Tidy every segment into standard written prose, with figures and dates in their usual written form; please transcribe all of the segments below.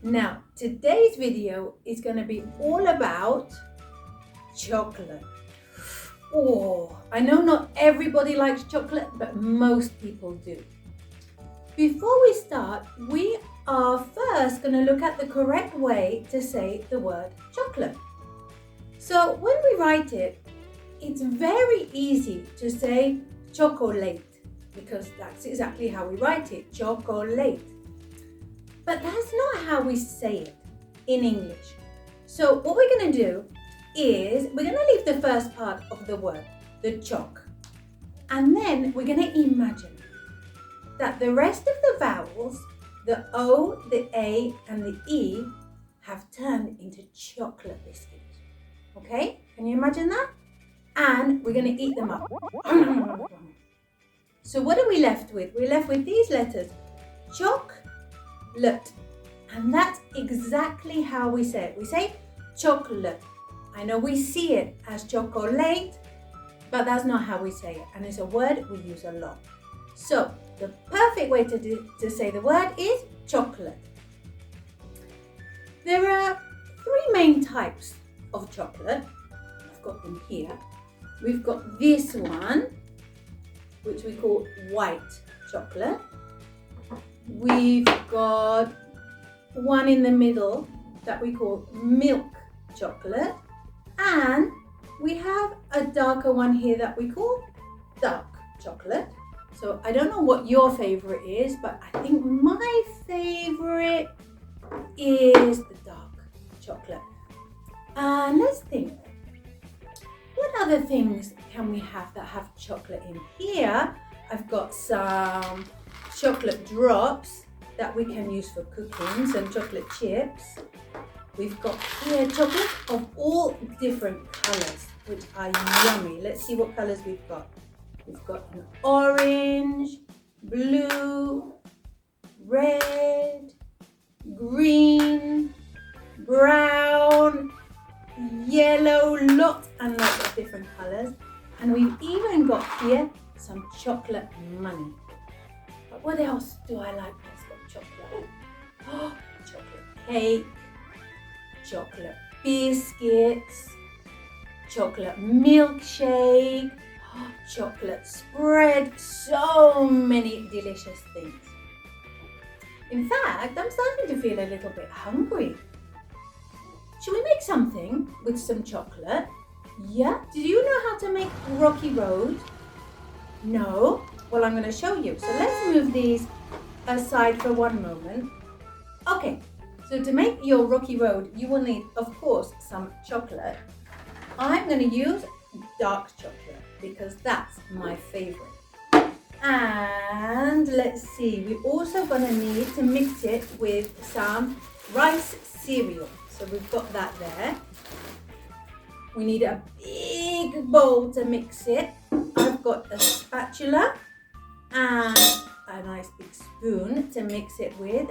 Now, today's video is going to be all about chocolate. Oh, I know not everybody likes chocolate, but most people do. Before we start, we are first going to look at the correct way to say the word chocolate. So when we write it, it's very easy to say chocolate because that's exactly how we write it, chocolate. But that's not how we say it in English. So what we're going to do is we're going to leave the first part of the word, the choc. And then we're going to imagine that the rest of the vowels, the O, the A, and the E, have turned into chocolate biscuits. Okay? Can you imagine that? And we're going to eat them up. So what are we left with? We're left with these letters, chocolate. And that's exactly how we say it. We say chocolate. I know we see it as chocolate, but that's not how we say it. And it's a word we use a lot. So the perfect way to say the word is chocolate. There are three main types of chocolate. I've got them here. We've got this one, which we call white chocolate. We've got one in the middle that we call milk chocolate. And we have a darker one here that we call dark chocolate. So I don't know what your favorite is, but I think my favorite is the dark chocolate. And let's think. What other things can we have that have chocolate in here? I've got some chocolate drops that we can use for cooking, some chocolate chips. We've got here chocolate of all different colours, which are yummy. Let's see what colours we've got. We've got an orange, blue, red, green, brown, yellow, lots and lots of different colours. And we've even got here some chocolate money. But what else do I like that's got chocolate? Oh, chocolate cake, chocolate biscuits, chocolate milkshake, chocolate spread, so many delicious things. In fact, I'm starting to feel a little bit hungry. Should we make something with some chocolate? Yeah? Do you know how to make Rocky Road? No? Well, I'm going to show you. So let's move these aside for one moment. Okay, so to make your Rocky Road, you will need, of course, some chocolate. I'm going to use dark chocolate because that's my favorite. And let's see, we're also going to need to mix it with some rice cereal. So we've got that there. We need a big bowl to mix it. I've got a spatula and a nice big spoon to mix it with.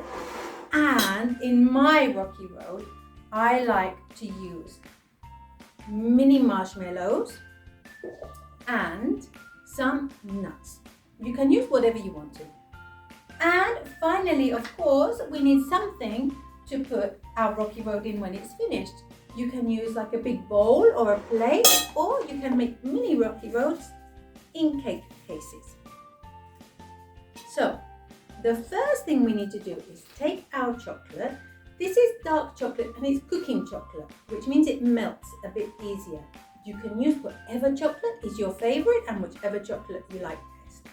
And in my Rocky Road, I like to use mini marshmallows and some nuts. You can use whatever you want to. And finally, of course, we need something to put our Rocky Road in when it's finished. You can use like a big bowl or a plate, or you can make mini Rocky Roads in cake cases. So the first thing we need to do is take our chocolate. This is dark chocolate and it's cooking chocolate, which means it melts a bit easier. You can use whatever chocolate is your favorite and whichever chocolate you like best.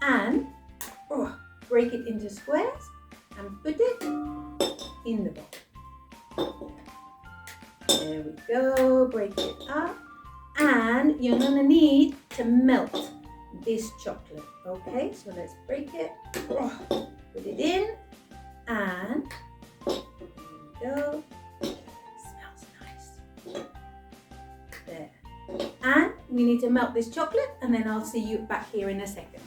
And break it into squares and put it in the bowl. There we go, break it up. And you're gonna need to melt this chocolate. Okay, so let's break it, put it in, and there we go. Smells nice. There. And we need to melt this chocolate, and then I'll see you back here in a second.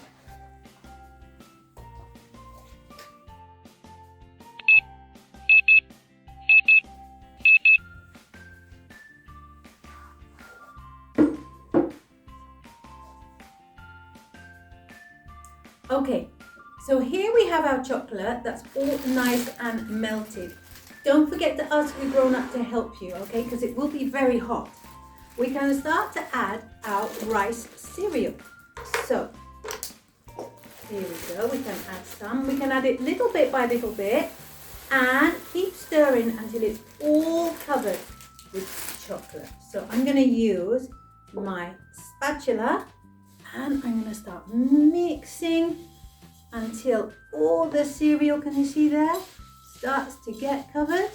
Okay, so here we have our chocolate that's all nice and melted. don't forget to ask your grown-up to help you, okay? Because it will be very hot. We're going to start to add our rice cereal. So, here we go. We can add some. We can add it little bit by little bit and keep stirring until it's all covered with chocolate. So I'm going to use my spatula and I'm going to start mixing until all the cereal, can you see there, starts to get covered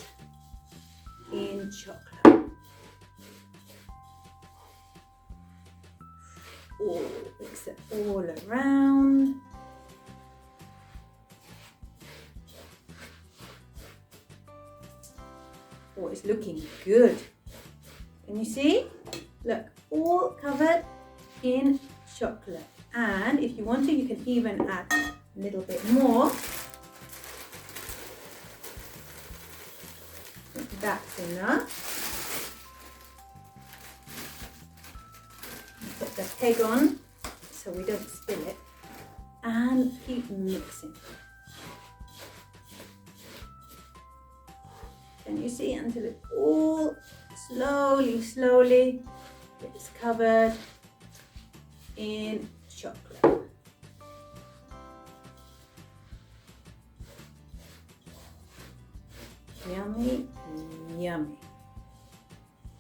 in chocolate. Oh, mix it all around. Oh, it's looking good. Can you see? Look, all covered in chocolate. And if you want to, you can even add a little bit more. That's enough. Put the peg on so we don't spill it. And keep mixing. Can you see until it all slowly gets covered in chocolate. Yummy, yummy.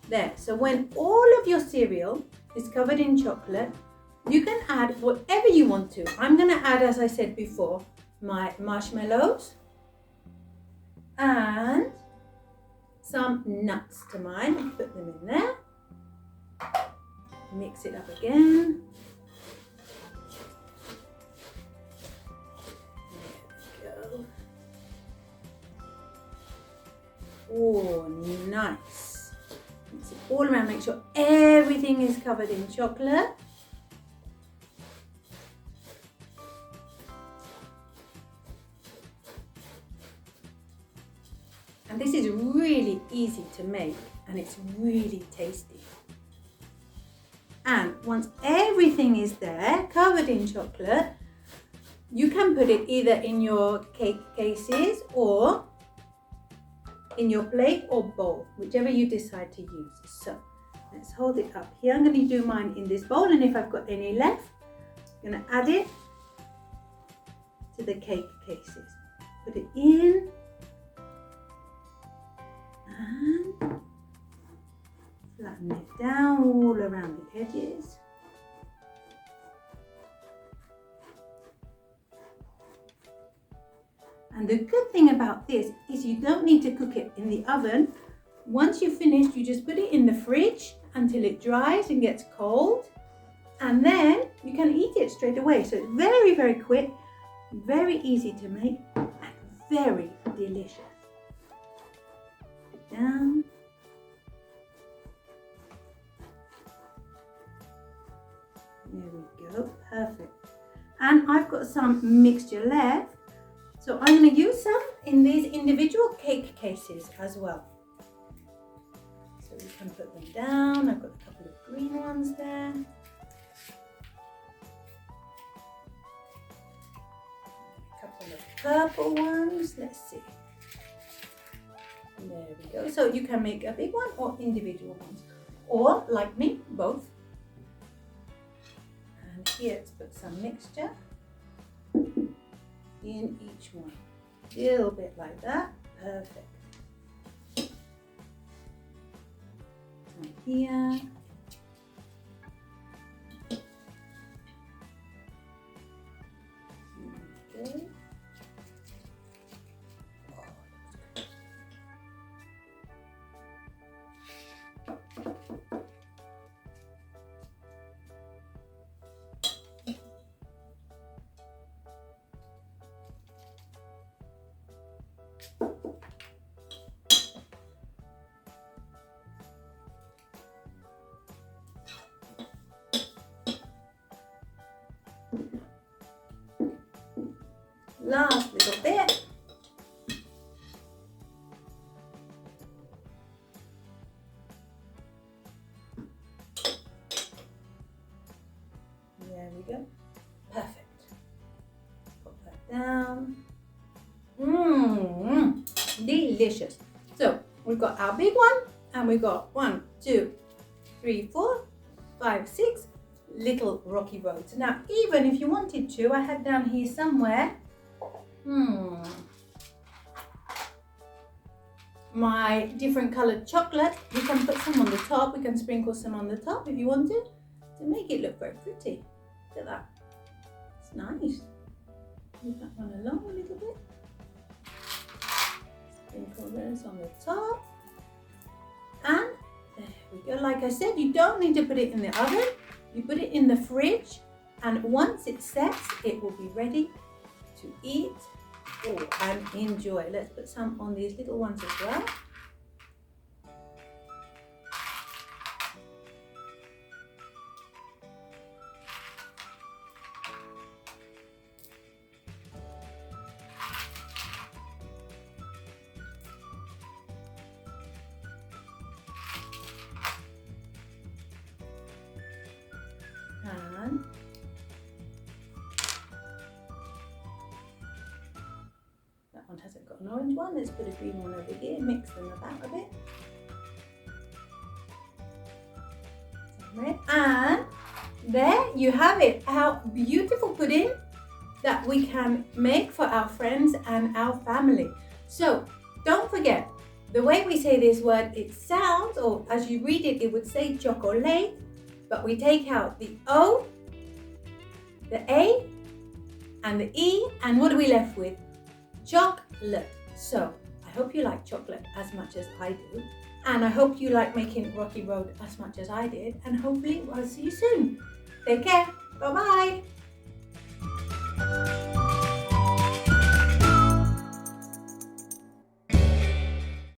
There, so when all of your cereal is covered in chocolate, you can add whatever you want to. I'm going to add, as I said before, my marshmallows and some nuts to mine and put them in there. Mix it up again. There we go. Oh, nice. Mix it all around. Make sure everything is covered in chocolate. And this is really easy to make and it's really tasty. And once everything is there, covered in chocolate, you can put it either in your cake cases or in your plate or bowl, whichever you decide to use. So let's hold it up here. I'm going to do mine in this bowl, and if I've got any left, I'm going to add it to the cake cases. Put it in. And flatten it down all around the edges. And the good thing about this is you don't need to cook it in the oven. Once you've finished, you just put it in the fridge until it dries and gets cold. And then you can eat it straight away. So it's very, very quick, very easy to make, and very delicious. Down. There we go, perfect. And I've got some mixture left, so I'm going to use some in these individual cake cases as well. So we can put them down. I've got a couple of green ones there. A couple of purple ones, let's see. There we go. So you can make a big one or individual ones, or like me, both. And here, let's put some mixture in each one. A little bit like that. Perfect. And here. There we go. Last little bit. There we go. Perfect. Put that down. Delicious. we've got our big one, and we've got 1, 2, 3, 4, 5, 6 little rocky roads. Now, even if you wanted to, I had down here somewhere, my different coloured chocolate. We can put some on the top, we can sprinkle some on the top if you wanted to make it look very pretty. Look at that, it's nice. Move that one along a little bit. Sprinkle this on the top. And there we go. Like I said, you don't need to put it in the oven. You put it in the fridge, and once it sets, it will be ready to eat and enjoy. Let's put some on these little ones as well. And that one hasn't got an orange one. Let's put a green one over here, mix them about a bit. And there you have it, our beautiful pudding that we can make for our friends and our family. So don't forget, the way we say this word, it sounds, or as you read it, it would say chocolate, but we take out the O, the A, and the E, and what are we left with? Chocolate. So I hope you like chocolate as much as I do, and I hope you like making Rocky Road as much as I did, and hopefully I'll see you soon. Take care. Bye bye.